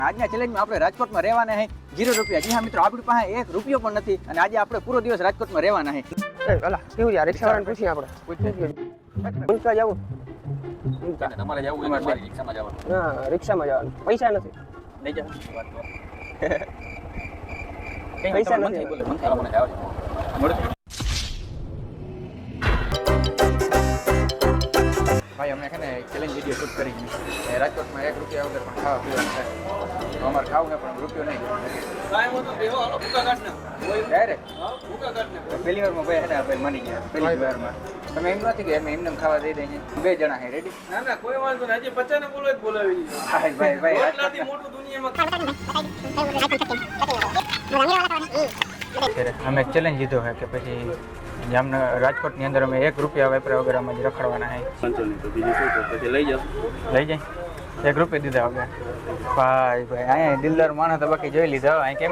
આજના ચેલેન્જમાં આપણે રાજકોટમાં રહેવાના છે 0 રૂપિયા. જી હા મિત્રો, આપણી પાસે 1 રૂપિયો પણ નથી અને આજે આપણે પૂરો દિવસ રાજકોટમાં રહેવાના છે. અલા કેવું યાર, રિક્ષાવાળાને પૂછીએ આપણે. ઊંચા જવું તમારે જવું હોય મારી રિક્ષામાં જવાનું. હા, રિક્ષામાં જવાનું. પૈસા નથી. લઈ જાઓ. પૈસા નથી. બોલે મને જાવ. ભાઈ અમે છે ને ચેલેન્જ વિડીયો શૂટ કરી રાજકોટમાં 1 રૂપિયા વગર પણ ખાવા પીવાનું થાય. અમારે ખાવું ને પણ રૂપિયો નહીં. ડાયરેક્ટ પહેલી વારમાં ભાઈ છે ને ભાઈ માની ગયા. પહેલી વારમાં તમે એમ નથી કે અમે એમને ખાવા દઈ દઈએ. 2 જણા છે રેડી. ના ના કોઈ વાંધો નહીં. હજી 50 ને બોલો જ બોલાવી દીધું. ભાઈ ભાઈ ભાઈ એટલાથી મોટું દુનિયામાં અમે ચેલેન્જ લીધો છે કે પછી જામનગર રાજકોટની અંદર અમે 1 રૂપિયા વાપર્યા વગર અમે રખડવાના છે. તો બીજું શું તો પછી લઈ જાઓ. લઈ જાય 1 રૂપિયા દીધા વગર. ભાઈ ભાઈ અહીંયા દિલદાર માણસ તો બાકી જોઈ લીધા. અહીં કેમ